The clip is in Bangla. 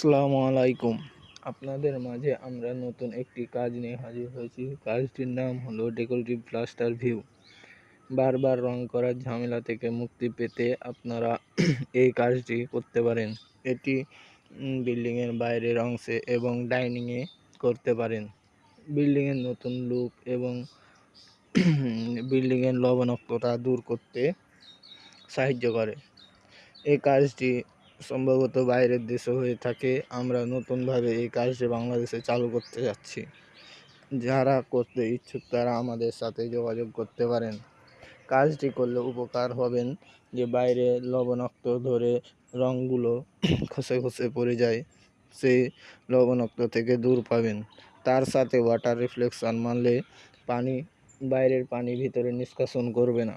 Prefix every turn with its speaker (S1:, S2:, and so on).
S1: আসসালামু আলাইকুম। আপনাদের মাঝে আমরা নতুন একটি কাজ নিয়ে হাজির হয়েছি। কাজটির নাম হলো ডেকোরেটিভ প্লাস্টার ভিউ। বারবার রং করার ঝামেলা থেকে মুক্তি পেতে আপনারা এই কাজটি করতে পারেন। এটি বিল্ডিংয়ের বাইরের অংশে এবং ডাইনিংয়ে করতে পারেন। বিল্ডিংয়ের নতুন লুক এবং বিল্ডিংয়ের লবণাক্ততা দূর করতে সাহায্য করে। এই কাজটি সম্ভবত বাইরের দেশে হয়ে থাকে। আমরা নতুনভাবে এই কাজটি বাংলাদেশে চালু করতে যাচ্ছি। যারা করতে ইচ্ছুক তারা আমাদের সাথে যোগাযোগ করতে পারেন। কাজটি করলে উপকার হবেন যে বাইরে লবণাক্ত ধরে রঙগুলো খসে খসে পড়ে যায়, সেই লবণাক্ত থেকে দূর পাবেন। তার সাথে ওয়াটার রিফ্লেকশন মারলে বাইরের পানি ভিতরে নিষ্কাশন করবে না।